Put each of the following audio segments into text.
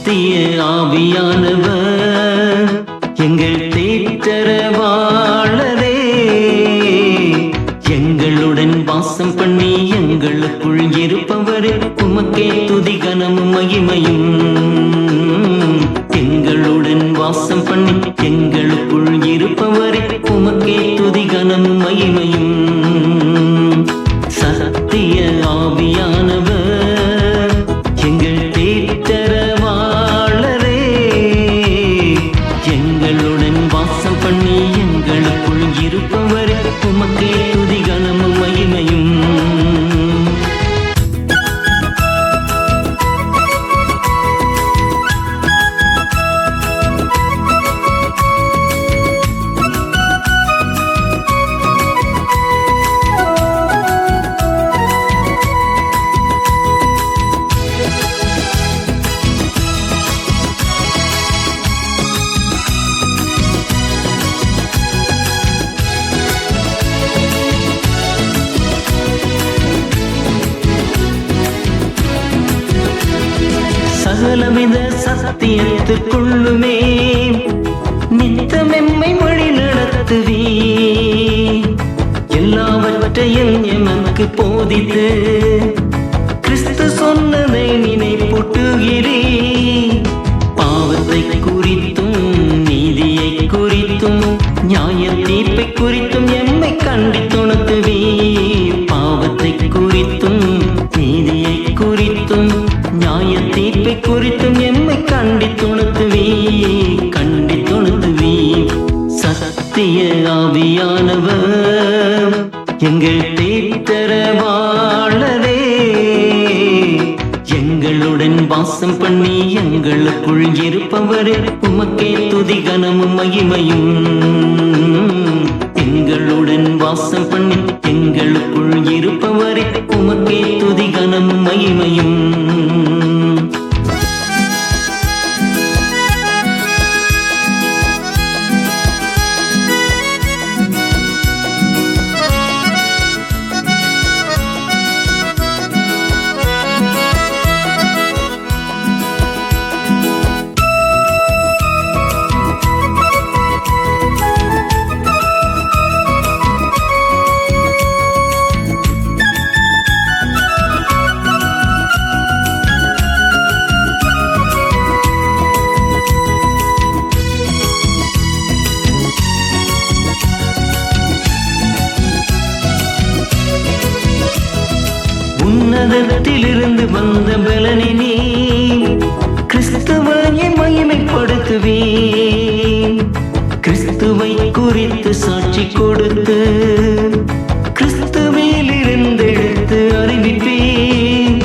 சத்திய ஆவியானவர் எங்கள் தேற்றரவாளரே, எங்களுடன் வாசம் பண்ணி எங்களுக்குள் இருப்பவரே, உமக்கே துதி கனமும் மகிமையும். எங்களுடன் வாசம் பண்ணி எங்களுக்குள் இருப்பவரே, உமக்கே துதி கனமும் மகிமையும். சத்திய ஆவியானவர் எங்கள் தேற்றரவாளரே, எங்களுடன் வாசம் பண்ணி எங்களுக்குள் இருப்பவரே, உமக்கே துதி கனமும் மகிமையும். சகலவித சத்தியத்துக்குள்ளுமே நித்தமெம்மை வழி நடத்துவே, எல்லாவற்றையும் எமக்கு போதித்து கிறிஸ்து சொன்னதை நினைப்பூட்டுகிறே. பாவத்தை குறித்தும் நீதியை குறித்தும் நியாய தீர்ப்பை குறித்தும் எம்மை கண்டித்துணர்த்துவே. பாவத்தை குறித்தும் நீதியை குறித்தும் நியாய தீர்ப்பை குறித்தும் எம்மை கண்டித்துணர்த்துவே. சத்திய ஆவியானவர் எங்கள் தேற்றரவாளரே, எங்களுடன் வாசம் பண்ணி எங்களுக்குள் இருப்பவரே, உமக்கே துதி கனமும் மகிமையும். எங்களுடன் வாசம் பண்ணி எங்களுக்குள் இருப்பவரே, உமக்கே துதி கனமும் மகிமையும். உன்னதத்திலிருந்து வந்த பலனினே கிறிஸ்துவை மகிமைப்படுத்துவேன். கிறிஸ்துவை குறித்து சாட்சி கொடுத்து கிறிஸ்துவிலிருந்து எடுத்து அறிவிப்பேன்.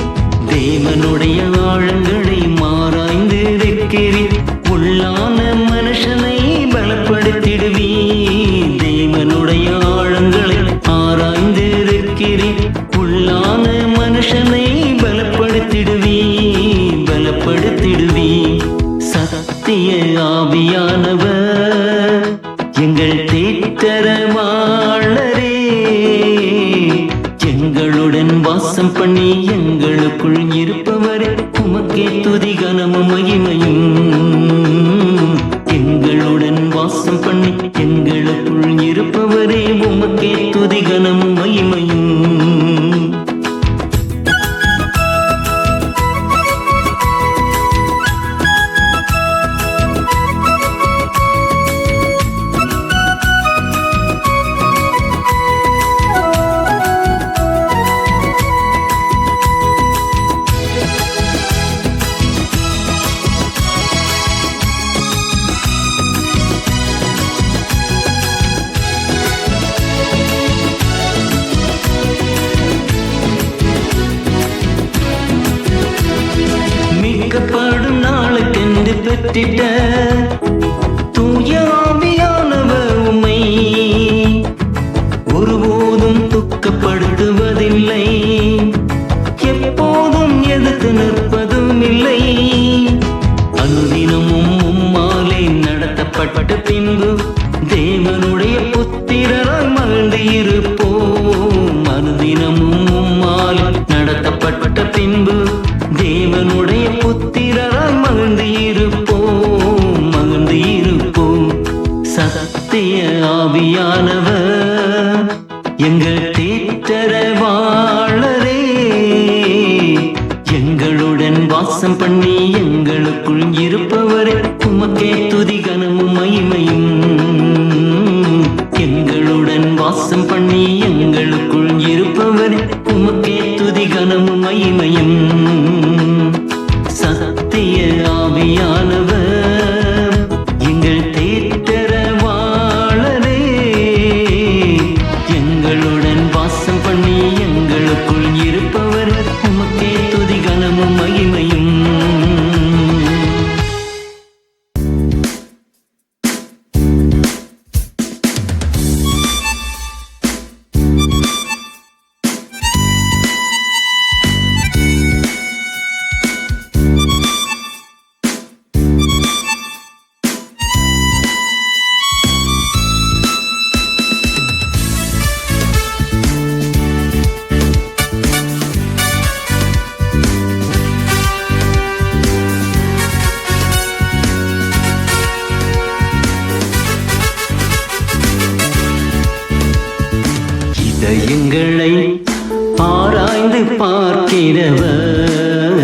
தேவனுடைய ஆழங்களை மாறாய்ந்து இருக்கிறேன், உள்ளான மனுஷனை பலப்படுத்திடுவேன். தேவனுடைய ஆழங்களை ஆராய்ந்து இருக்கிறேன், உள்ளான மனுஷனை பலப்படுத்திடுவே. சத்திய ஆவியானவர் எங்கள் தேற்றரவாளரே, எங்களுடன் வாசம் பண்ணி எங்களுக்குள் இருப்பவரே, உமக்கே துதி கனமும் மகிமையும். எங்களுடன் வாசம் பண்ணி எங்களுக்குள் இருப்பவரே, உமக்கே துதி கனமும் மகிமையும். மீட்கப்படும் நாளுக்கென்று பெற்றிட்ட தூய ஆவியானவர் உம்மை ஒருபோதும் துக்கப்படுத்துவதில்லை, எப்போதும் எதிர்த்து நிற்பதும் இல்லை. அனுதினமும் உம்மாலே நடத்தப்பட்ட பின்பு தேவனுடைய புத்திரராய் மகிழ்ந்து இருப்போம். அனுதினமும் உம்மாலே நடத்தப்பட்ட பின்பு தேவனுடைய புத்திரராய் மகிழ்ந்து தேற்றரவாளரே, எங்களுடன் வாசம் பண்ணி எங்களுக்குள் இருப்பவரே, உமக்கே துதி கனமும் மகிமையும். எங்களுடன் வாசம் பண்ணி எங்களுக்குள் இருப்பவரே, உமக்கே துதி கனமும் மகிமையும். சத்திய ஆவியானவர் எங்கள் தேற்றரவாளரே, எங்களுடன் வாசம் பண்ணி எங்களுக்குள் இருப்பவர், உமக்கே துதி கனமும் மகிமையும். இதயங்களை ஆராய்ந்து பார்க்கிறவர்,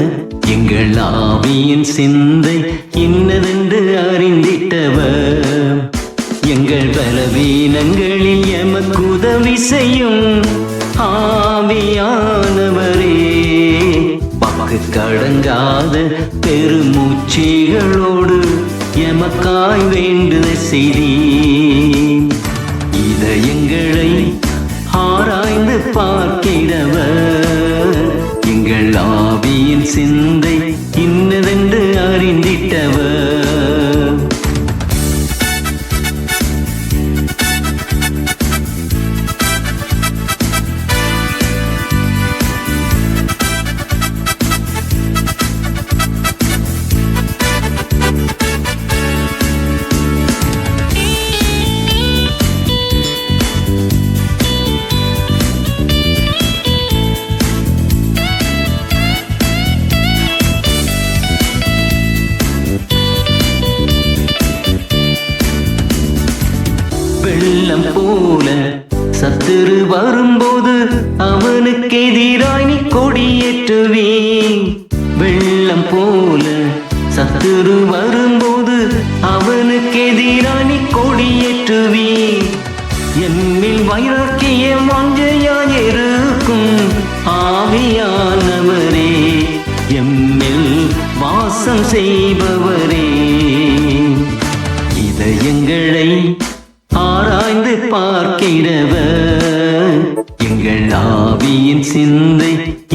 எங்கள் ஆவியின் சிந்தை இன்னதென்று அறிந்திட்டவர். எங்கள் பலவீனங்களில் எமக்கு உதவி செய்யும் ஆவியானவரே, வாக்கு கடங்காத பெருமூச்சிகளோடு எமக்காய் வேண்டுதல் செய்தீர். இதயங்களை ஆராய்ந்து பார்க்கிறவர், எங்கள் ஆவியின் சிந்தை இன்னதென்று அறிந்திட்டவர். வெள்ளம் போல சத்துரு வரும்போது அவனுக்கு எதிராய் நீ கொடியேற்றுவே. வெள்ளம் போல சத்துரு வரும்போது அவனுக்கு எதிராய் நீ கொடியேற்றுவே. எம்மில் வைராக்கியம் வாஞ்சையாயிருக்கும் ஆவியானவரே, எம்மில் வாசம் செய்பவரே. இதயங்களை ஆராய்ந்து பார்க்கிறவர், எங்கள் ஆவியின் சிந்தை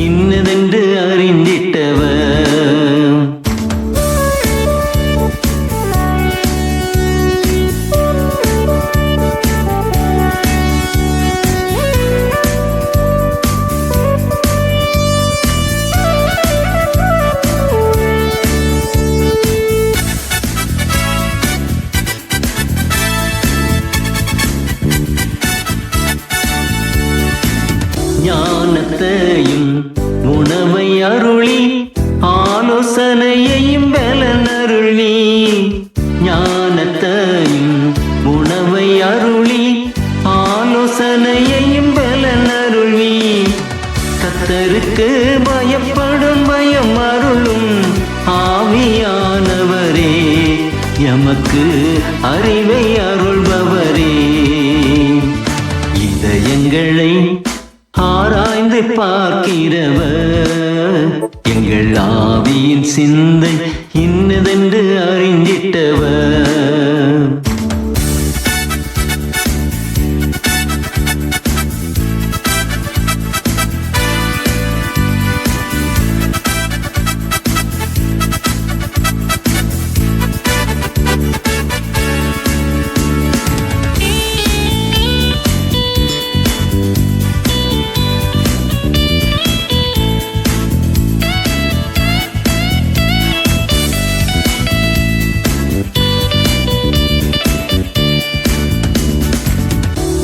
இன்னதென்று அறிந்திட்டவர். ஞானத்தையும் உணவை அருளி ஆலோசனையையும் பலனருளி. ஞானத்தையும் உணவை அருளி ஆலோசனையையும் பலனருளி. கர்த்தருக்கு பயப்படும் பயம் அருளும் ஆவியானவரே, எமக்கு அறிவை அருள்பவரே. இதயங்களை ஆராய்ந்து பார்க்கிறவர், எங்கள் ஆவியின் சிந்தை இன்னதென்று அறிந்திட்டவர்.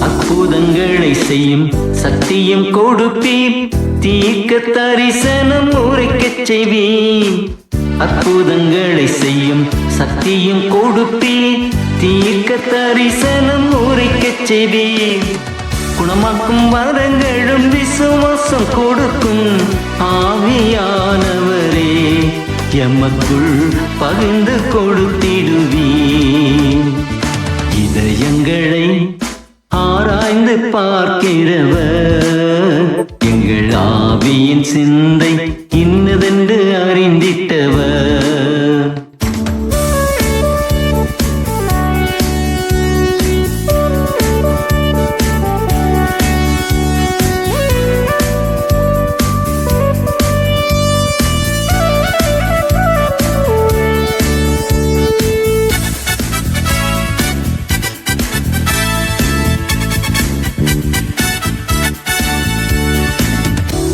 அற்புதங்களை செய்யும் சக்தியும் கொடுப்பீர், தீர்க்க தரிசனம் உரைக்கச் செய்வீர். அற்புதங்களை செய்யும் சக்தியும் கொடுப்பீர், தீர்க்க தரிசனம் உரைக்கச் செய்வீர். குணமாக்கும் வரங்களும் கொடுக்கும் ஆவியானவரே, எமக்குள் பகிர்ந்து கொடுத்திடுவீர். இதயங்களை ஆராய்ந்து பார்க்கிறவர், எங்கள் ஆவியின் சிந்தை இன்னதென்று அறிந்திட்டவர்.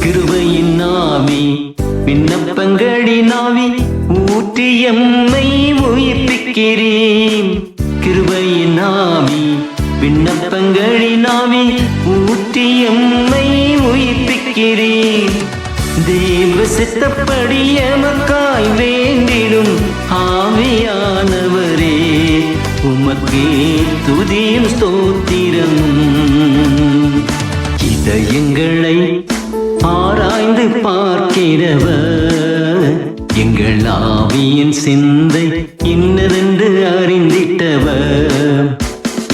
கிருபையின் ஆவி விண்ணப்பங்களின் ஆவி ஊற்றி எம்மை உயிர்ப்பிக்கிறேன். கிருபையின் ஆவி விண்ணப்பங்களின் ஆவி ஊற்றி எம்மை உயிர்ப்பிக்கிறேன். தேவ சித்தப்படி எமக்காய் வேண்டிடும் ஆவியானவரே, உமக்கே துதியும் ஸ்தோத்திரம். இதயங்களை ஆராய்ந்து பார்க்கிறவர், எங்கள் ஆவியின் சிந்தை இன்னதென்று அறிந்திட்டவர்.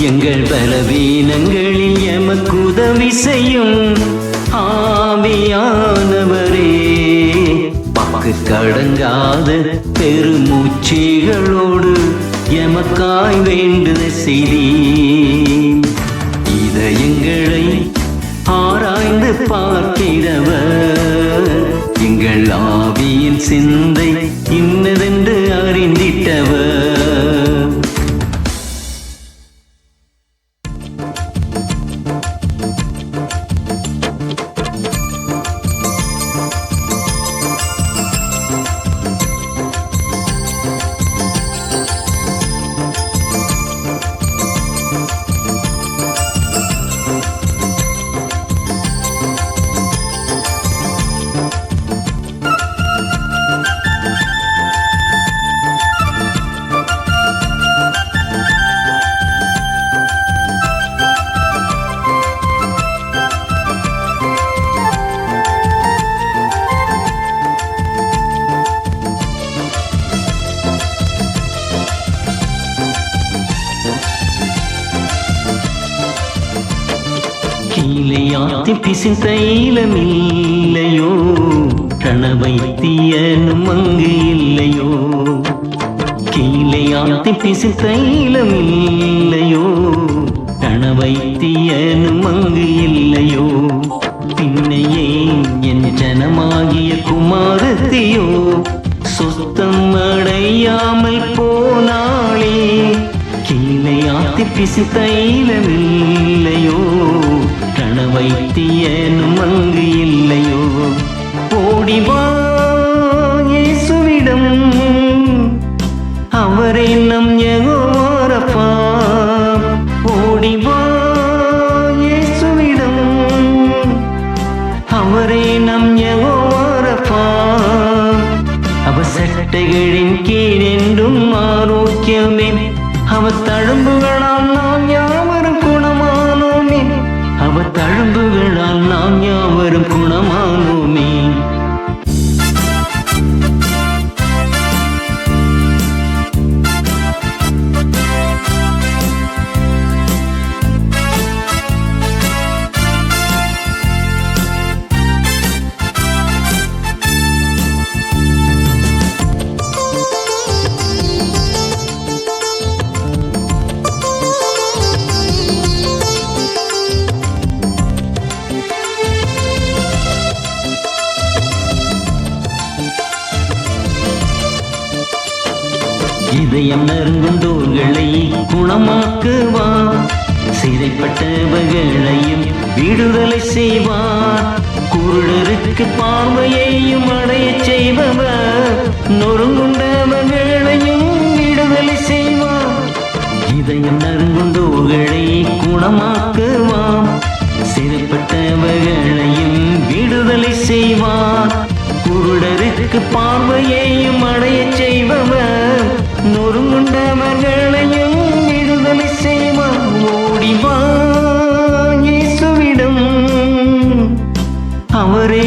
எங்கள் பலவீனங்களில் எமக்கு உதவி செய்யும் ஆவியானவரே, வாக்கு கடங்காத பெருமூச்சிகளோடு எமக்காய் வேண்டுதல் செய்தீர். இதயங்களை ஆராய்ந்து பார்க்கிறவர், எங்கள் ஆவியின் சிந்தை இன்னதென்று அறிந்திட்டவர். கீழையாத்தி பிசின் தைலமில்லையோ, ரணவைத்தியனும் அங்கு இல்லையோ. கீழையாத்தி பிசின் தைலமில்லையோ, ரணவைத்தியனும் அங்கு இல்லையோ. பின்னையே என் ஜனமாகிய குமாரத்தியோ சொத்தம் அடையாமல் போனாளே. கீழையாத்தி பிசி தைலமில்லையோ, ரணவைத்தியனும் அங்கு இல்லையோ. ஓடிவா இயேசுவிடம், அவரே நம் யெகோவா ரப்பா. ஓடிவா இயேசுவிடம், அவரே நம் யெகோவா ரப்பா. அவர் சட்டைகளின் கீழ் என்றும் ஆரோக்கியமே, அவர் தழும்புகளால் நாம் யாவரும் குணமானோமே. அவர் தழும்புகளால் நாம் யாவரும் குணமானோமே. இதயம் நறுங்குண்டோர்களை குணமாக்குவார், சிறைப்பட்டவர்களையும் விடுதலை செய்வார். குருடருக்கு பார்வையையும் அடைய செய்பவர், நொறுங்குண்டவர்களையும் விடுதலை செய்வார். இதயம் நறுங்குண்டோர்களை குணமாக்குவார், சிறைப்பட்டவர்களையும் விடுதலை செய்வார். குருடருக்கு பார்வையையும் அடைய செய்பவர், நொறுங்குண்டவர்களையும் விடுதலை செய்வார். ஓடிவா இயேசுவிடம், அவரே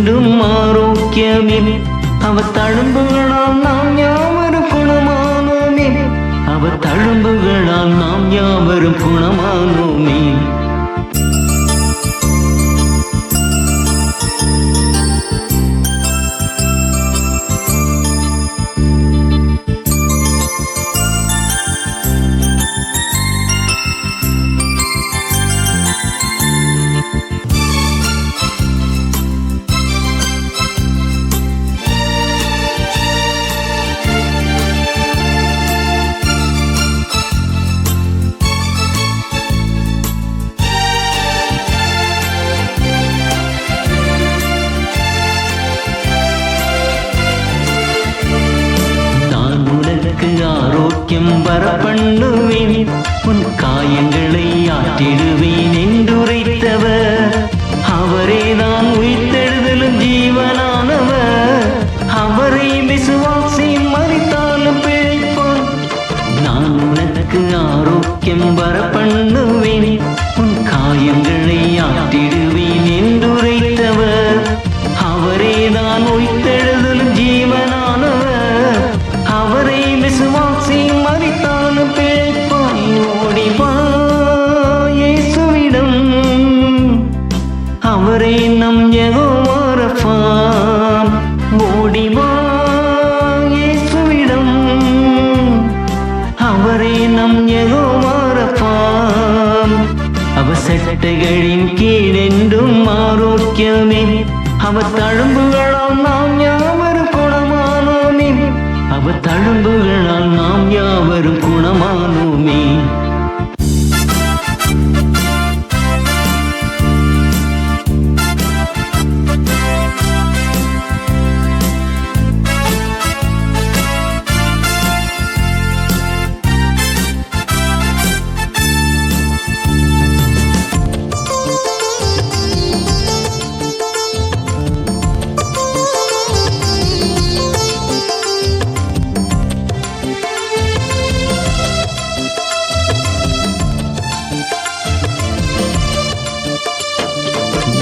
என்றும் ஆரோக்கியமே. அவர் தழும்புகளால் நாம் யாவரும் குணமானோமே. அவர் தழும்புகளால் நாம் யாவரும் குணமானோமே. ஆரோக்கியம் வர பண்ணுவேன், உன் காயங்களை ஆற்றிடுவேன் என்றுரைத்தவர். அவரே தான் உயிர்த்தெழுதலும் ஜீவனானவர். அவரை விசுவாசி மரித்தாலும் பிழைப்பான். நான் உனக்கு ஆரோக்கியம் வர பண்ணுவேன், உன் காயங்களை ஆற்றிடுவேன் என்றுரைத்தவர். அவரே தான் உயிர்த்தெழுதலும் ஜீவனானவர். அவரை விசுவாசி மரித்தாலும் பிழைப்பாய். ஓடிவா இயேசுவிடம், அவரே நம் யெகோவா ரஃபா. ஓடிவா இயேசுவிடம், அவரே நம் யெகோவா ரஃபா. அவர் சட்டைகளின் கீழ் என்றும் ஆரோக்கியமே. அவர் தழும்புகளால் நாம் யாவரும் குணமானோமே. அவர் தழும்புகளால் நாம் யாவரும் குணமானோமே.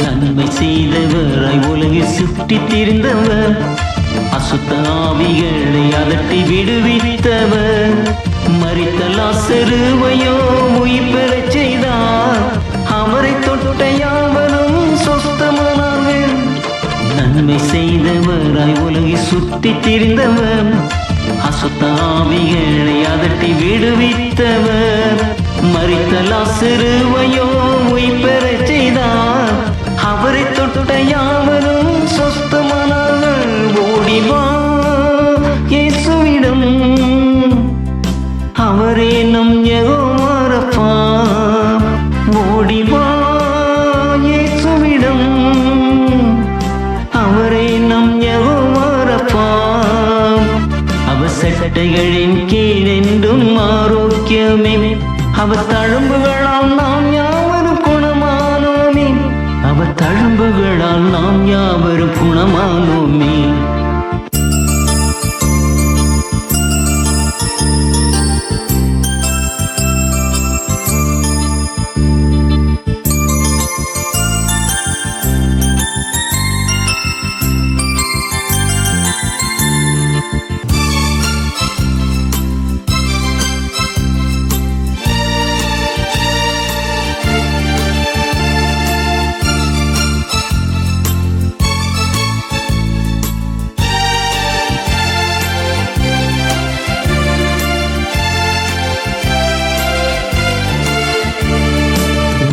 நன்மை செய்தவராய் உலகில் சுற்றித் திரிந்தவர். அசுத்த ஆவிகளை அதட்டி விடுவித்தவர். மரித்த லாசருவையோ உயிர் பெறச் செய்தார். அவரை தொட்ட யாவரும் சொஸ்தமானார்கள். நன்மை செய்தவராய் உலகில் சுற்றித் திரிந்தவர். அசுத்த ஆவிகளை அதட்டி விடுவித்தவர். மரித்த லாசருவையோ உயிர் பெறச் செய்தார். அவரை தொட்ட யாவரும் சொஸ்தமானார்கள். ஓடிவா இயேசுவிடம், அவரே நம் யெகோவா ரஃபா. ஓடிவா இயேசுவிடம், அவரே நம் யெகோவா ரஃபா. அவர் சட்டைகளின் கீழ் என்றும் ஆரோக்கியமே. அவர் தழும்புகளால் நாம் யாவரும் குணமானோமே. அவர் தழும்புகளால் நாம் யாவரும் குணமானோமே.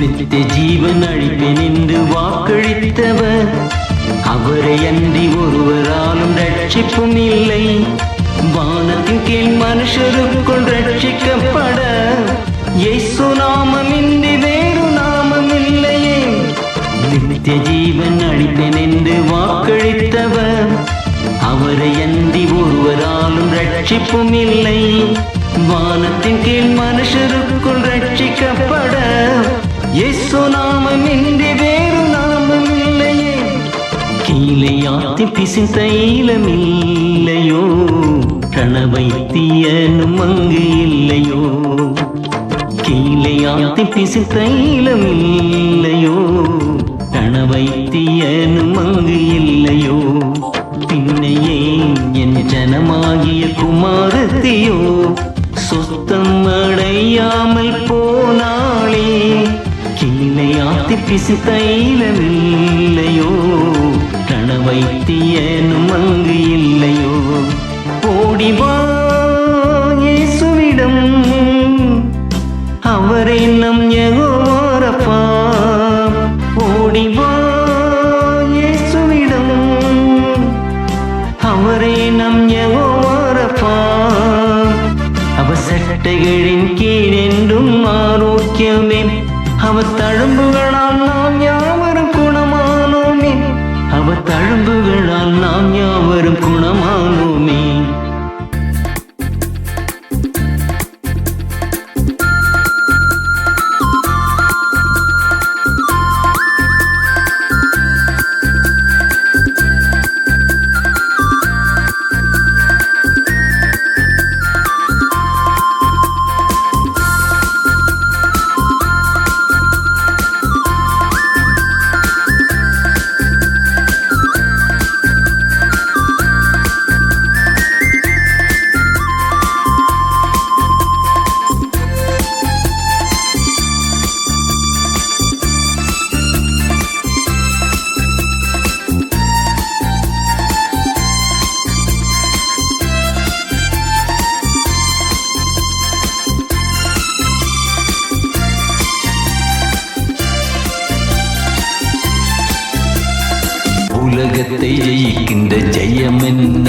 நித்திய ஜீவன் அளிப்பேன் என்று வாக்களித்தவர். அவரை அன்றி ஒருவராலும் ரட்சிப்பும் இல்லை. வானத்தின் கீழ் மனுஷருக்குள் ரட்சிக்கப்பட இயேசு நாமமின்றி வேறு நாமம் இல்லையே. நித்திய ஜீவன் அளிப்பேன் என்று வாக்களித்தவர். அவரை அன்றி ஒருவராலும் ரட்சிப்பும் இல்லை. வானத்தின் கீழ் மனுஷருக்குள் ரட்சிக்கப்பட இயேசு நாமமின்றி வேறு நாமம் இல்லையே. கீழையாத்தி பிசின் தைலமில்லையோ, ரணவைத்தியனும் அங்கு இல்லையோ. கீழையாத்தி பிசின் தைலமில்லையோ, ரணவை வைத்தியனும் அங்கு இல்லையோ, பின்னையே என் ஜனமாகிய குமாரத்தியோ சொத்தம் அடையாமல் போனாளே. கீழையாத்தி பிசு தைலமில்லையோ, ரண வைத்தியனும் அங்கு இல்லையோ. ஓடிவா இயேசுவிடம், அவரை நம் யெகோவா ரப்பா. ஓடிவா இயேசுவிடம், அவரை நம் யெகோவா ரப்பா. அவர் சட்டைகளின் கீழ் என்றும் ஆரோக்கியமே, அவர் தழும்புகளால் நாம் யாவரும் குணமானோமே. அவர் தழும்புகளால் நாம் யாவரும் குணமானோமே. உலகத்தை ஜெயிக்கின்ற ஜெயம் என்ன,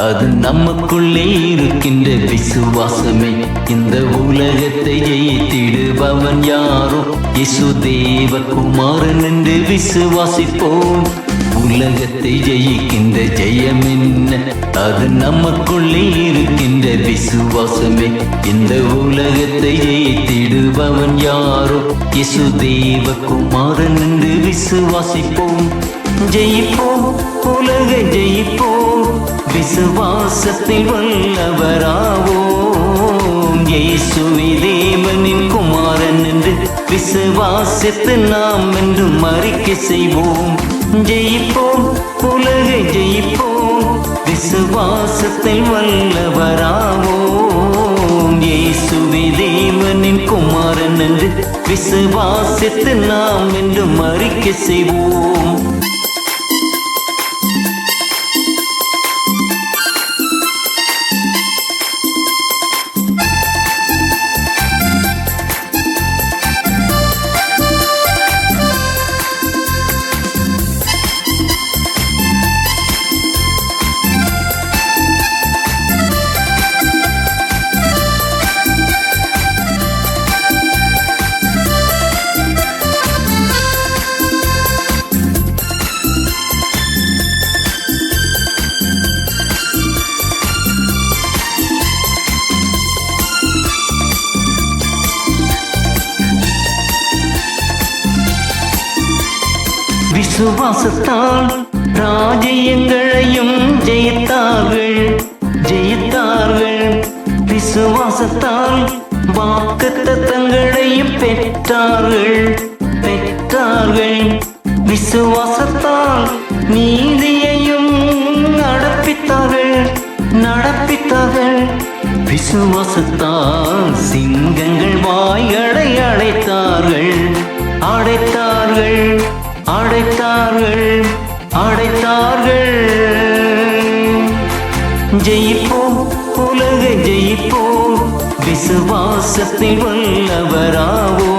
அது நமக்குள்ளே இருக்கின்ற விசுவாசமே. இந்த உலகத்தை ஜெயித்திடுபவன் யாரோ, இயேசு தேவகுமாரன் என்று விசுவாசிப்போம். உலகத்தை ஜெயிக்கின்ற ஜெயம் என்ன, அது நமக்குள்ளே இருக்கின்ற விசுவாசமே. இந்த உலகத்தை ஜெயித்திடுபவன் யாரோ, இயேசு தேவகுமாரன் என்று விசுவாசிப்போம். ஜெயிப்போம், உலகை ஜெயிப்போம், விசுவாசத்தில் வல்லவராவோம். இயேசுவே தேவனின் குமாரன் என்று விசுவாசித்து நாம் என்றும் அறிக்கை செய்வோம். ஜெயிப்போம், உலகை ஜெயிப்போம், விசுவாசத்தில் வல்லவராவோம். இயேசுவே தேவனின் குமாரன் என்று விசுவாசித்து நாம் என்றும் அறிக்கை செய்வோம். விசுவாசத்தால் ராஜ்யங்களையும் ஜெயித்தார்கள், ஜெயித்தார்கள். விசுவாசத்தால் வாக்குத்தத்தங்களையும் பெற்றார்கள், பெற்றார்கள். விசுவாசத்தால் நீதியையும் நடப்பித்தார்கள், நடப்பித்தார்கள். விசுவாசத்தால் சிங்கங்கள் வாய்களை அடைத்தார்கள், அடைத்தார்கள், அடைத்தார்கள், அடைத்தார்கள். ஜெயிப்போம், உலகை ஜெயிப்போம், விசுவாசத்தில் வல்லவராவோம்.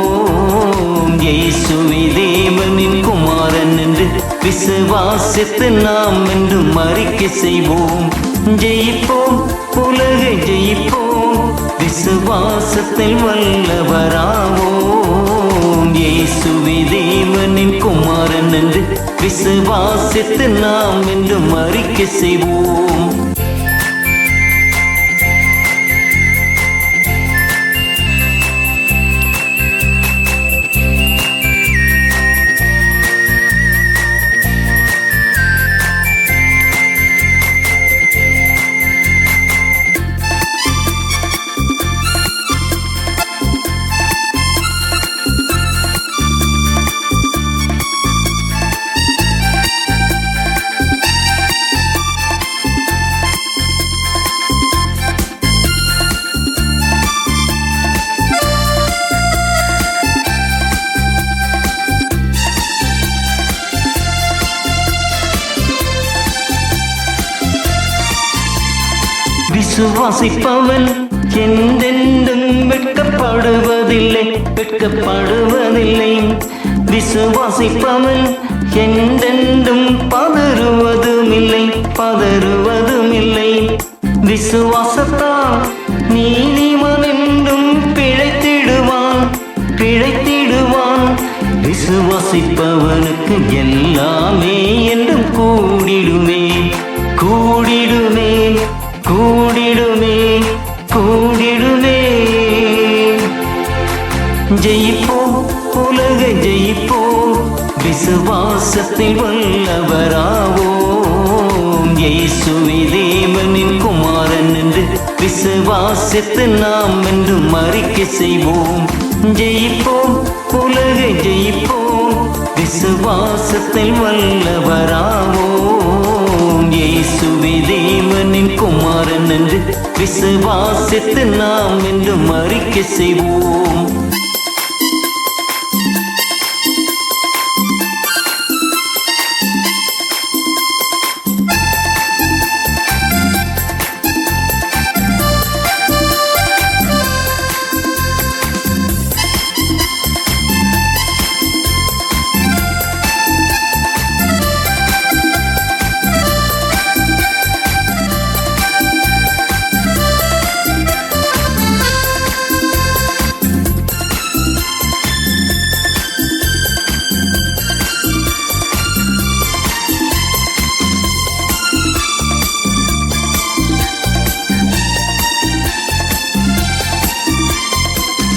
இயேசுவே தேவனின் குமாரன் என்று விசுவாசித்து நாம் என்றும் அறிக்கை செய்வோம். ஜெயிப்போம், உலகை ஜெயிப்போம், விசுவாசத்தில் வல்லவராவோம். இயேசுவே தேவனின் குமாரன் என்று விசுவாசித்து நாம் என்றும் அறிக்கை செய்வோம். விசுவாசிப்பவன் என்றென்றும் வெட்கப்படுவதில்லை, வெட்கப்படுவதில்லை. விசுவாசிப்பவன் என்றென்றும் பதறுவதுமில்லை, பதறுவதுமில்லை. விசுவாசத்தால் நீதிமான் என்றும் பிழைத்திடுவான், பிழைத்திடுவான். விசுவாசிப்பவனுக்கு எல்லாமே என்றும் கூடிடுமே, கூடிடுமே, கூடிடுமே, கூடிடுமே. ஜெயிப்போம், உலக ஜெயிப்போம், விசுவாசத்தில் வல்லவராவோம். இயேசுவே தேவனின் குமாரன் என்று விசுவாசித்து நாம் என்றும் அறிக்கை செய்வோம். ஜெயிப்போம், உலக ஜெயிப்போம், விசுவாசத்தில் வல்லவராவோம். இயேசுவே தேவனின் குமாரன் என்று விசுவாசித்து நாம் என்றும் அறிக்கை செய்வோம்.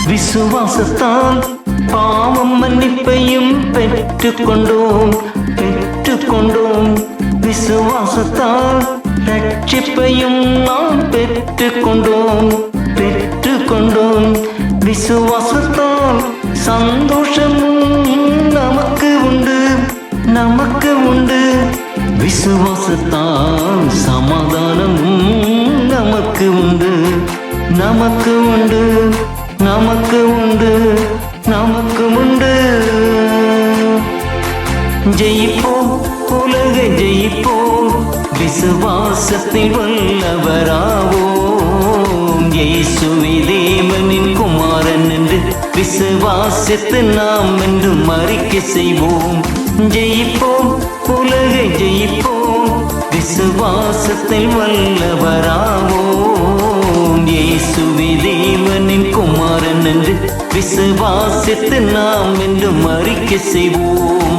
விசுவாசத்தால் பாவம் மன்னிப்பையும் பெற்றுக்கொண்டோம், பெற்றுக்கொண்டோம். விசுவாசத்தால் ரட்சிப்பையும் நாம் பெற்றுக்கொண்டோம், பெற்றுக்கொண்டோம். விசுவாசத்தால் சந்தோஷமும் நமக்கு உண்டு, நமக்கு உண்டு. விசுவாசத்தால் சமாதானமும் நமக்கு உண்டு, நமக்கு உண்டு, நமக்கு உண்டு, நமக்கு உண்டு. ஜெயிப்போம், உலக ஜெயிப்போம், விசுவாசத்தில் வல்லவராவோம். இயேசுவே தேவனின் குமாரன் என்று விசுவாசித்து நாம் என்றும் அறிக்கை செய்வோம். ஜெயிப்போம், உலக ஜெயிப்போம், விசுவாசத்தில் வல்லவராவோம். இயேசுவே தேவனின் குமாரன் என்று விசுவாசித்து நாம் என்றும் அறிக்கை செய்வோம்.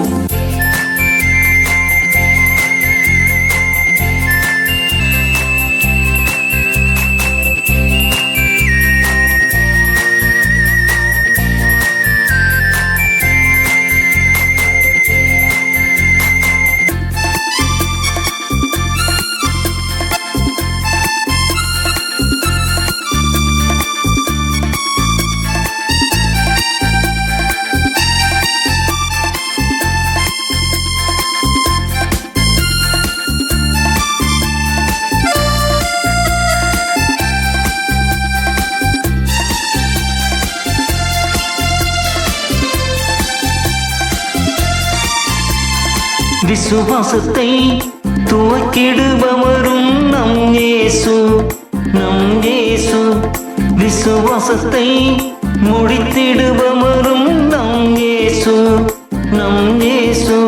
விசுவாசத்தை துவக்கிடுபவரும் நம் இயேசு, நம் இயேசு. விசுவாசத்தை முடித்திடுபவரும் நம் இயேசு, நம் இயேசு.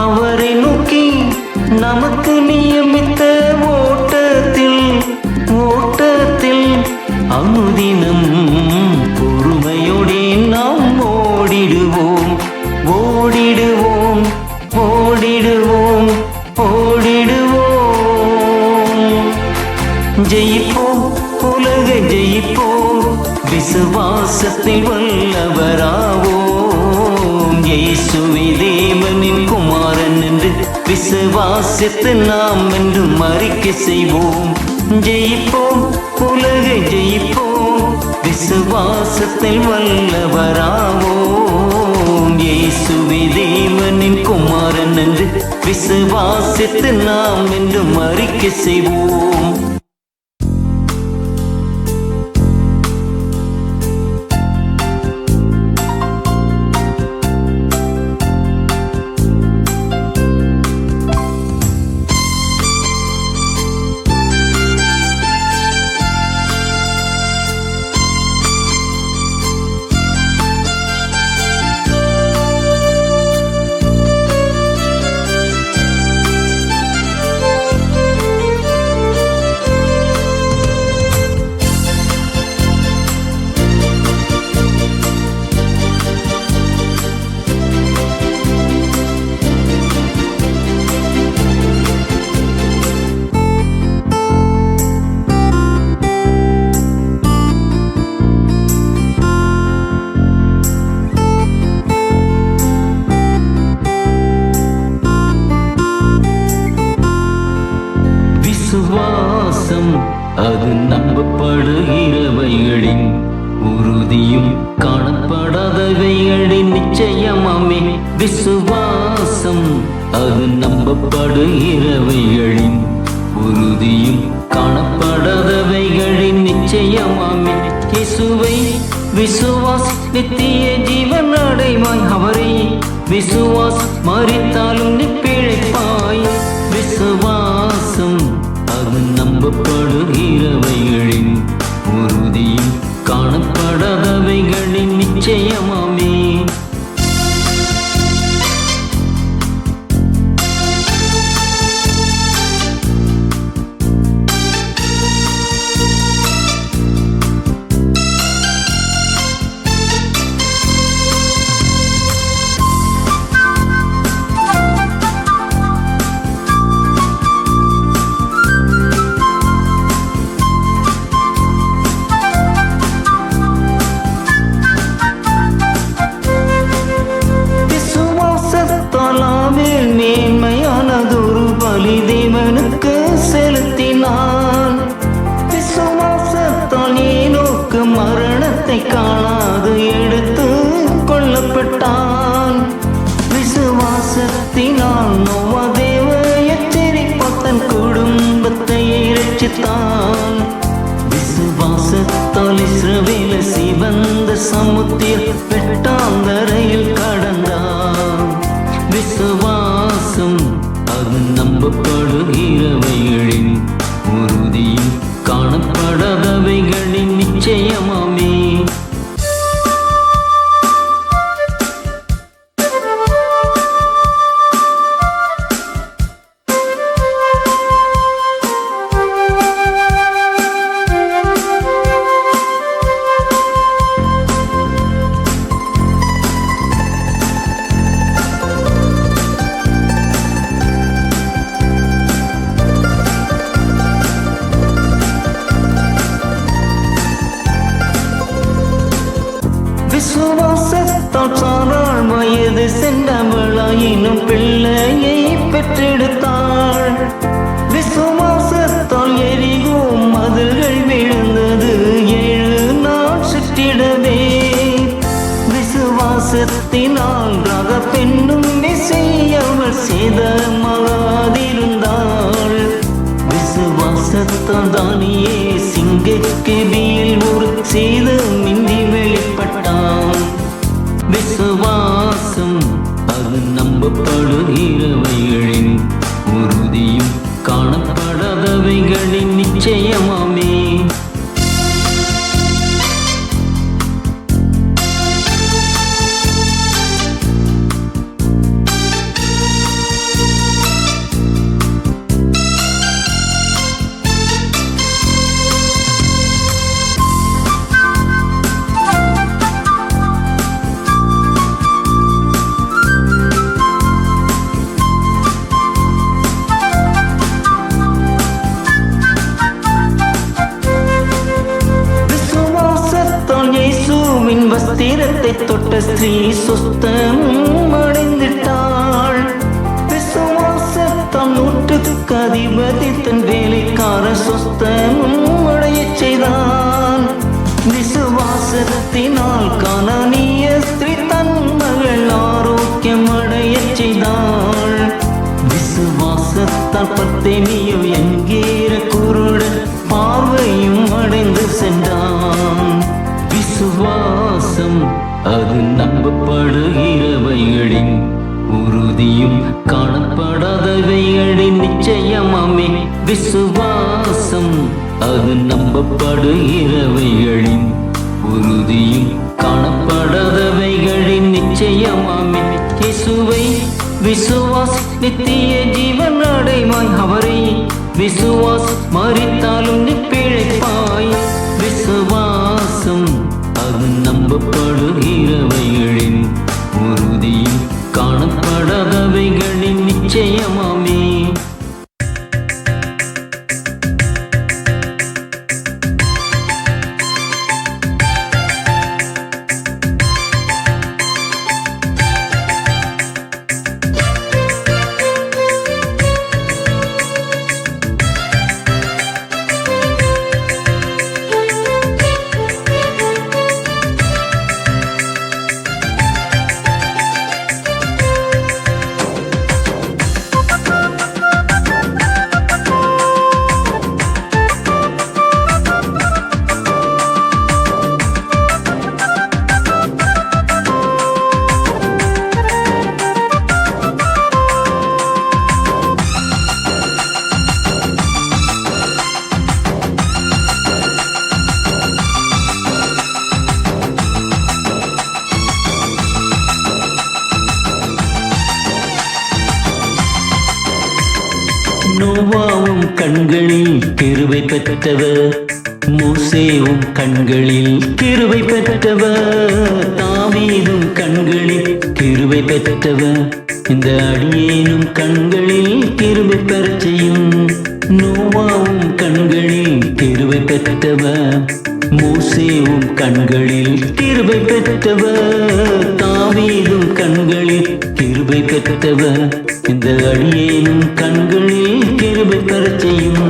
அவரை நோக்கி நமக்கு நியமித்த ஓட்டத்தில், ஓட்டத்தில் அனுதினம் பொறுமையோடு நாம் ஓடிடுவோம், ஓடிடுவோம், ஓடிடுவோம், ஓடிடுவோம். ஜெயிப்போம், உலக ஜெயிப்போம், விசுவாசத்தில் வல்லவராவோம். இயேசுவே தேவனின் குமாரன் என்று விசுவாசித்து நாம் என்றும் அறிக்கை செய்வோம். ஜெயிப்போம், உலக ஜெயிப்போம், விசுவாசத்தில் வல்லவராவோம். இயேசுவே தேவனின் குமாரன் என்று விசுவாசித்து நாம் என்றும் அறிக்கை செய்வோம். விசுவாசம் அது நம்பப்படுகிறவைகளின் உறுதியும் காணப்படாதவைகளின் நிச்சயமாமே. விசுவாசம் அது நம்பப்படுகிறவைகளின் உறுதியும் காணப்படாதவைகளின் நிச்சயமாமே. இயேசுவை விசுவாஸ் நித்திய ஜீவன் அடைவாய். அவரை விசுவாஸ் மரித்தாலும் நீ பிழைப்பாய். விசுவாசம் அது நம்பப்படுகிறவைகளின் உறுதியும் காணப்படாதவைகளின் நிச்சயமாமே. மேன்மையானதொரு பலி தேவனுக்கு செலுத்தினான். விசுவாசத்தால் ஏனோக்கு மரணத்தை காணாது எடுத்து கொள்ளப்பட்டான். விசுவாசத்தினால் நோவா தேவ எச்சரிப்பால் தன் குடும்பத்தை இரட்சித்தான். விசுவாசத்தால் இஸ்ரவேல் சிவந்த சமுத்திர வெட்டாந்தரையில் கடந்தான். விசுவாசம் அது நம்பப்படுகிறவைகளின் உறுதியும் காணப்படாதவைகளின் நிச்சயமாமே. விசுவாசத்தால் சாராள் வயது சென்றவளாயினும் பிள்ளையை பெற்றெடுத்தாள். விசுவாசத்தால் எரிகோ மதில்கள் விழுந்தது 7 நாள் சுற்றிடவே. விசுவாசத்தினால் ரக பெண்ணும் விசையவள் சேதமாகாதிருந்தாள். விசுவாசத்தால் தானியே சிங்கக்கெபியில் ஒரு சேதமின்றி வெளிப்பட்டான். விசுவாசம் அது நம்பப்படுகிறவைகளின் உறுதியும் காணப்படாதவைகளின் நிச்சயமாமே. வஸ்திரத்தை தொட்ட ஸ்ரீ சுஸ்தமும் அடைந்திட்டாள். விசுவாசத்தால் 100க்கு அதிபதி தன் வேலைக்கார சுஸ்தமும் அடையச் செய்தான். விசுவாசத்தினால் கானானிய ஸ்திரீ தன் மகள் ஆரோக்கியம் அடையச் செய்தாள். விசுவாசத்தால் பர்தேமியு என்கிற குருடன் பார்வையும் அடைந்து சென்றான். விசுவாசம் அது நம்பப்படுகிறவைகளின் உறுதியும் காணப்படாதவைகளின் நிச்சயமாமே. விசுவாசம் அது நம்பப்படுகிறவைகளின் உறுதியும் காணப்படாதவைகளின் நிச்சயமாமே. இயேசுவை விசுவாஸ் நித்திய ஜீவன் அடைவாய். அவரை விசுவாஸ் மரித்தாலும் நீ பிழைப்பாய். விசுவாசம் அது நம்பப்படுகிறவைகளின் உறுதியும் காணப்படாதவைகளின் நிச்சயமாமே. நோவாவும் கண்களில் கிருபை பெற்றவர், மோசேவும் கண்களில் கிருபை பெற்றவர், தாவீதும் கண்களில் கிருபை பெற்றவர், இந்த அடியேனும் கண்களில் கிருபை பெறச் செய்யும். நோவாவும் கண்களில் கிருபை பெற்றவர், மோசேவும் கண்களில் கிருபை பெற்றவர், தாவீதும் கண்களில் கிருபை பெற்றவர், இந்த அடியேனும் கண்களில் கிருபை பெறச் செய்யும்.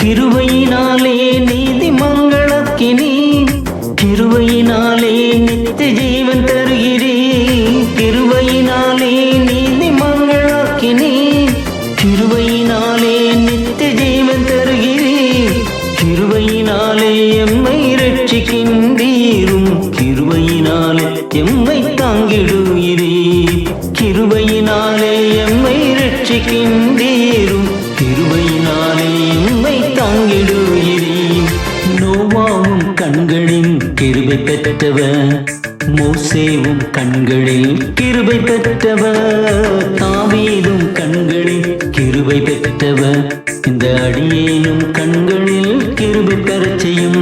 கிருபையினாலே நீதிமங்களாக்கினீ, கிருபையினாலே நித்திய ஜீவன் தருகிறீ, கிருபையினாலே நீதிமங்களாக்கினீ, கிருபையினாலே நித்திய ஜீவன் தருகிறீ, கிருபையினாலே எம்மை ரட்சிக்கின்றீரும், கிருபையினாலே எம்மை தாங்கிடுகிறீ, கிருபையினாலே எம்மை ரட்சிக்கின்றீரும், கிருபையினாலே எம்மை தாங்கிடுகிறீ. நோவாவும் கண்களில் கிருபை பெற்றவர், மோசேவும் கண்களில் கிருபை பெற்றவர், தாவீதும் கண்களில் கிருபை பெற்றவர், இந்த அடியேனும் கண்களில் கிருபை பெறச் செய்யும்.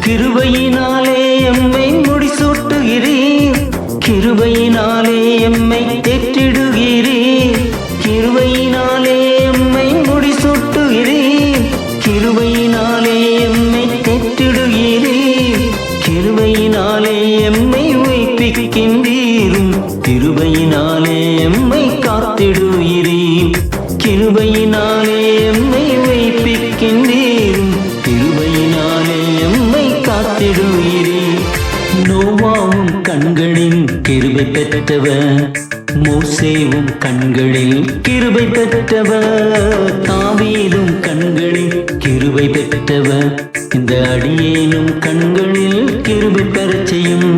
கிருபையினாலே எம்மை முடிசூட்டுகிறீர், கிருபையினாலே எம்மை தேற்றிடுகிறீர், கிருபையினாலே எம்மை முடிசூட்டுகிறீர், கிருபையினாலே எம்மை தேற்றிடுகிறீர், கிருபையினாலே எம்மை உயிர்ப்பிக்கின்றீரும், கிருபையினாலே எம்மை காத்திடுகிறீர், கிருபையினாலே எம்மை உயிர்ப்பிக்கின்றீரும், கிருபையினாலே எம்மை காத்திடுகிறீர். நோவாவும் கண்களில் கிருபை பெற்றவர், மோசேவும் கண்களில் கிருபை பெற்றவர், தாவீதும் கண்களில் கிருபை பெற்றவர், இந்த அடியேனும் கண்களில் கிருபை பெறச் செய்யும்.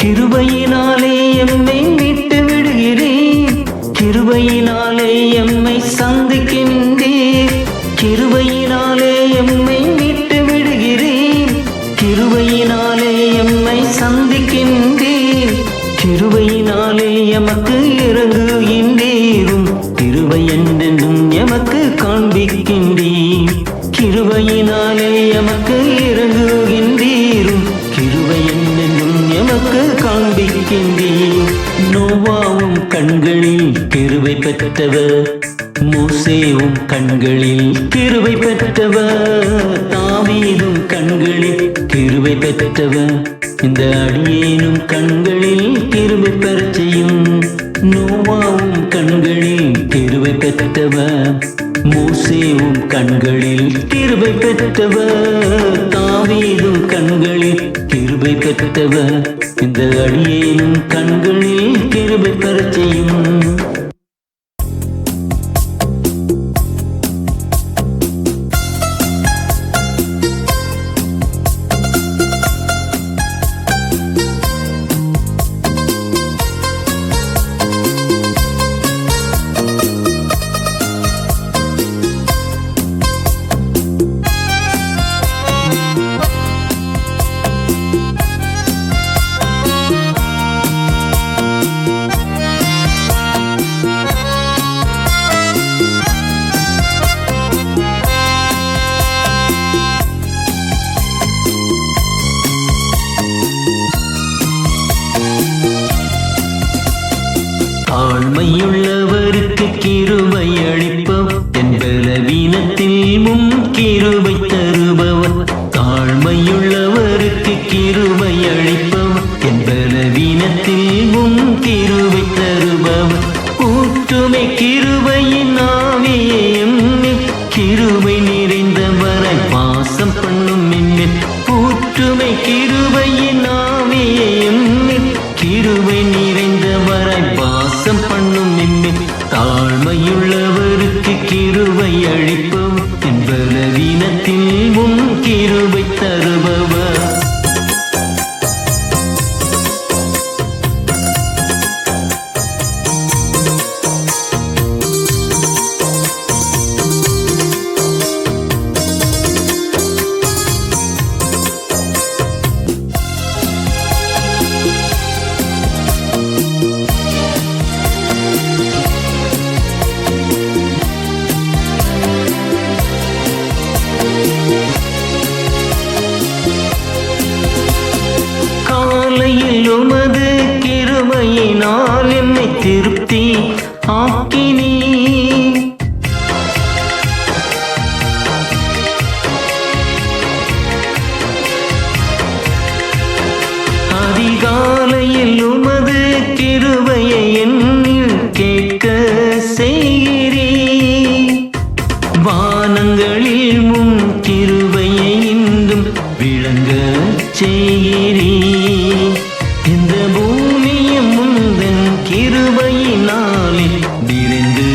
கிருபையினாலே எம்மை மீட்டு விடுகிறீர், கிருபையினாலே எம்மை சந்திக்கின்றீர், கிருபையினாலே எம்மை மீட்டு விடுகிறீர், கிருபையினாலே எம்மை சந்திக்கின்றீர், கிருபையினாலே எமக்கு இறங்குகின்றீரும், கிருபை என்றென்றும் எமக்கு காண்பிக்கின்றீர், கிருபையினாலே எமக்கு இறங்குகின்றீரும், கிருபை என்றென்றும் எமக்கு காண்பிக்கின்றீர். நோவாவும் கண்களில் கிருபை பெற்றவர், மோசேவும் கண்களில் கிருபை பெற்றவர், தாவீதும் கண்களில் கிருபை பெற்றவர், இந்த அடியேனும் கண்களில் கிருபை பெறச் செய்யும். நோவாவும் கண்களில் கிருபை பெற்றவர், மோசேவும் கண்களில் கிருபை பெற்றவர், தாவீதும் கண்களில் கிருபை பெற்றவர், இந்த அடியேனும் கண்களில் கிருபை பெறச் செய்யும். தாழ்மையுள்ளவருக்கு கிருபை அளிப்பவர் என் பலவீனத்தில் கிருபை தருபவர் தாழ்மையுள்ளவருக்கு கிருபை அளிப்பவர் என் பலவீனத்தில் கிருபை தருபவர் ஊற்றுமை கிருபையின் ஆவியே எம்மில் கிருபை நிறைந்தவராய் வாசம் பண்ணும் எம்மில் ஊற்றுமை கிருபையின் ஆவியே எம்மில் கிருபை நிறைந்தவராய் வாசம் பண்ணும் எம்மில் தாழ்மையுள்ளவருக்கு கிருபை அளிப்பவர் என் பலவீனத்தில் கிருபை தருபவர் உமது கிருபையினால் என்னை திருப்தி ஆக்கினீ அதிகாலையில் உமது கிருபையை என்னில் கேட்க செய்கிறீ வானங்களில் முன் கிருபையை இன்றும் விளங்க செய்கிறீ இந்த பூமியும் முந்தன் கிருபையினாலே நிறைந்து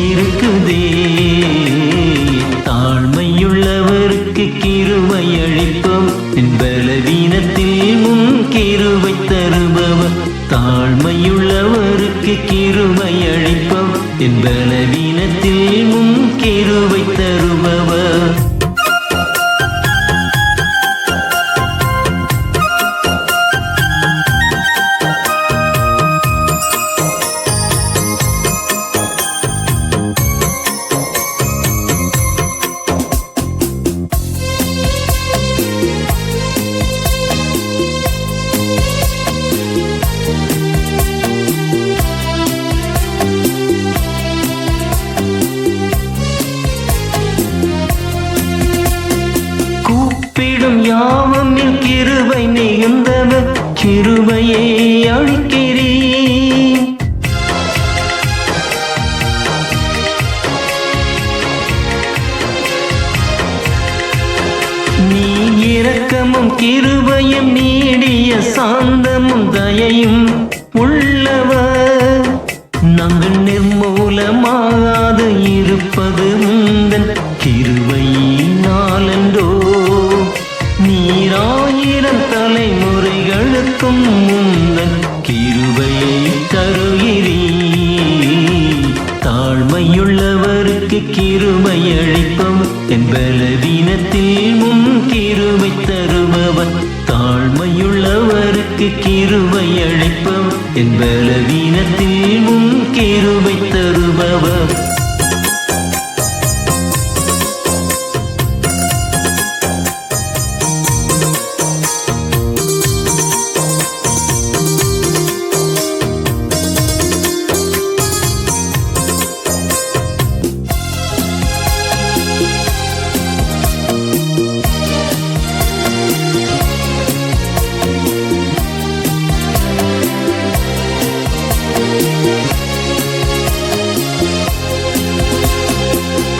இருக்குதே தாழ்மையுள்ளவருக்கு கிருபை அளிப்போம் என் பலவீனத்தில் கிருபை தருபவர் தாழ்மையுள்ளவருக்கு கிருபை அளிப்போம் என் பலவீனத்தில் கிருபை தருபவர் யாவமில் கிருபை மிகுந்தவர் கிருபையை அளிக்கிறீ நீ இரக்கமும் கிருபையும் நீடிய சாந்தமும் தயையும் உள்ளவர் நாங்கள் நிர்மூலமாகாது இருப்பது முந்தன் கிருபையினாலன்றோ நீராயிரம் தலைமுறைகளுக்கும் முந்தன் கிருபையை தருகிறீ தாழ்மையுள்ளவருக்கு கிருபை அளிப்பவர் என் பலவீனத்தில் கிருபை தருபவர் தாழ்மையுள்ளவருக்கு கிருபை அளிப்பவர் என் பலவீனத்தில் கிருபை தருபவர்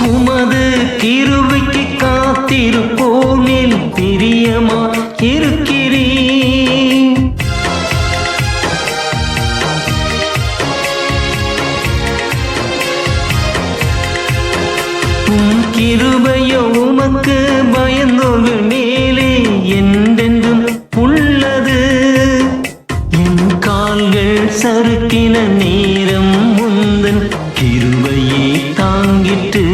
உமது கிருபைக்கு காத்திருப்போனில் பிரியமா இருக்கிறீ கிருபையோ உமக்கு பயந்தோர்கள் மேலே என்றென்றும் உள்ளது என் கால்கள் சறுக்கின நேரம் முந்தன் கிருபையை தாங்கிட்டு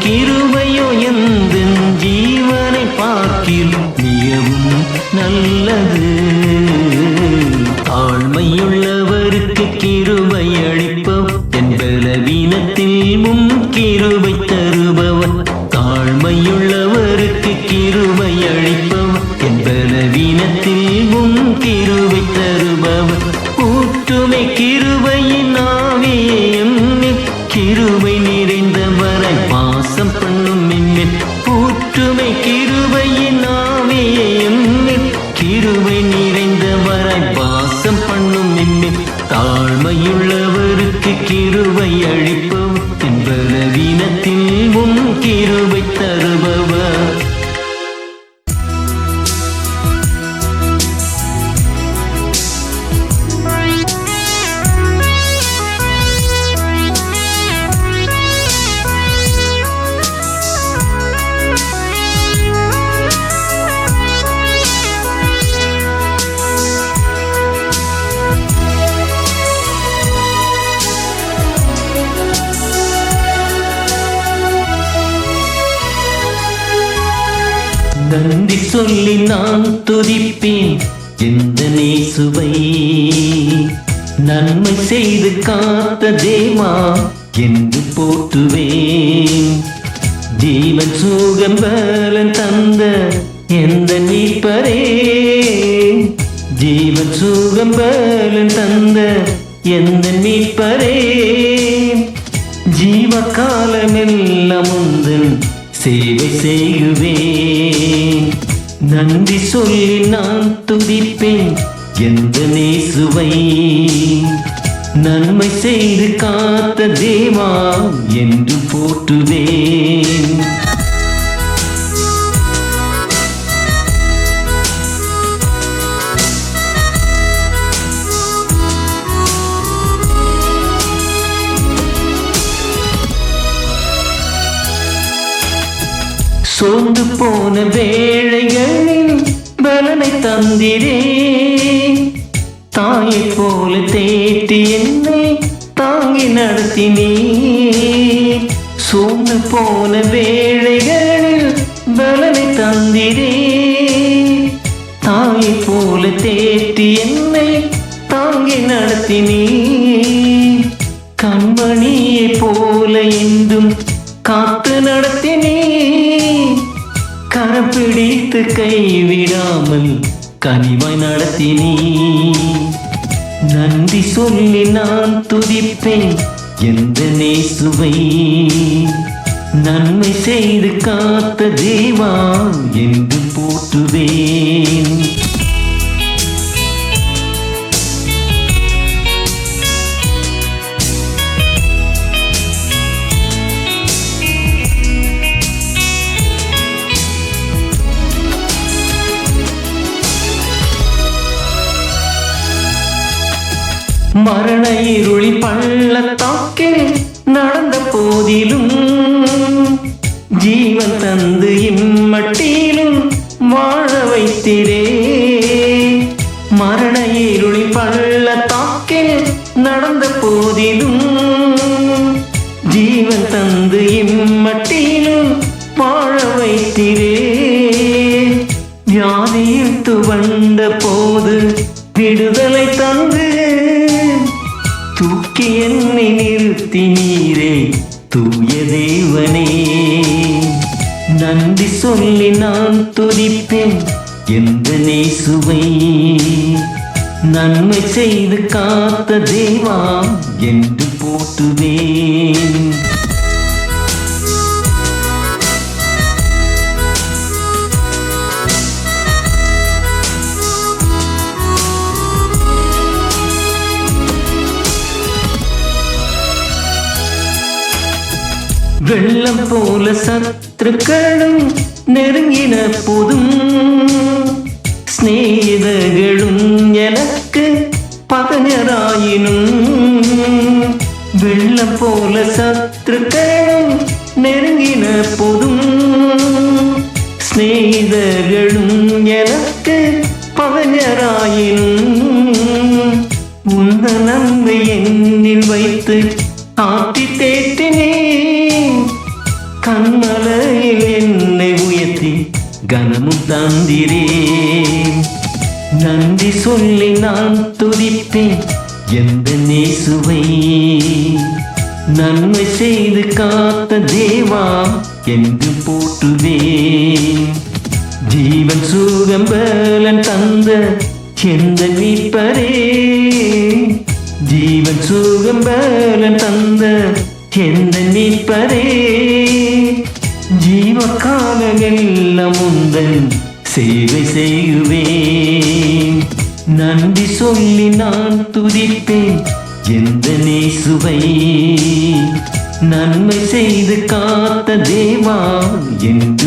கிருபையோ எந்த ஜீவனை பார்க்கில் ஊற்றுமை கிருபையின் ஆவியையும் கிருபை நிறைந்தவராய் வாசம் பண்ணும் எம்மில் தாழ்மையுள்ளவருக்கு கிருபை அளிப்பவர் என்பதவீனத்தில் உன் கிருபை தருபவர். நன்றி சொல்லி நான் துதிப்பேன் எந்த நேசுவை, நன்மை செய்து காத்த தேவா என்று போற்றுவேன். ஜீவன் சுகம் பலன் தந்த எந்த மீட்பரே, ஜீவன் சுகம் பலன் தந்த எந்த மீட்பரே, ஜீவ காலமெல்லாம் உந்தன் சேவை செய்குவேன். நன்றி சொல்லி நான் துதிப்பேன் எந்த நேசுவை, நன்மை செய்து காத்த தேவா என்று போற்றுவேன். சோர்ந்து போன வேளைகளில் பலனை தந்திரே, தாயை போல தேற்றி என்னை தாங்கி நடத்தினே. சோர்ந்து போன வேளைகளில் பலனை தந்திரே, தாயை போல தேற்றி என்னை தாங்கி நடத்தினே. கண்மணியை போல என்றும் காத்து நடத்தினே, கரம் பிடித்து கைவிடாமல் கனிவாய் நடத்தினே. நன்றி சொல்லி நான் துதிப்பேன் எந்த நேசுவை, நன்மை செய்து காத்த தேவா என்று போற்றுவேன். மரண இருளி பள்ளத்தாக்கில் நடந்த போதிலும் ஜீவன் தந்து இம்மட்டிலும் வாழ வைத்திரே. மரண இருளி பள்ளத்தாக்கில் நடந்த போதிலும் ஜீவன் தந்து இம்மட்டிலும் வாழ வைத்திரே. வியாதியில் துவண்ட போது விடுதலை தந்து தூக்கி என்னை நிறுத்தி நீரே தூய தேவனே. நன்றி சொல்லி நான் துதிப்பேன் எந்த நேசுவை, நன்மை செய்து காத்த தேவா என்று போற்றுவேன். வெள்ளம் போல சத்துருக்களும் நெருங்கின போதும் ஸ்நேகிதர்களும் எனக்கு பகைஞராயினும். வெள்ளம் போல சத்துருக்களும் நெருங்கின போதும் ஸ்நேகிதர்களும் எனக்கு பகைஞராயினும். உந்த நன்மை என்னில் வைத்து ஆட்டி தேற்றினே, கண்மலையில் என்னை உயர்த்தி கனமும் தந்திரே. நன்றி சொல்லி நான் துதிப்பேன் எந்த நேசுவை, நன்மை செய்து காத்த தேவா என்று போற்றுவேன். ஜீவன் சுகம் பலன் தந்த எந்த மீட்பரே, ஜீவன் சுகம் பலன் தந்த எந்த மீட்பரே, ஜீவ காலமெல்லாம் உந்தன் சேவை செய்யுவேன். நன்றி சொல்லி நான் துதிப்பேன் எந்த நேசுவை. நன்மை செய்து காத்த தேவா என்று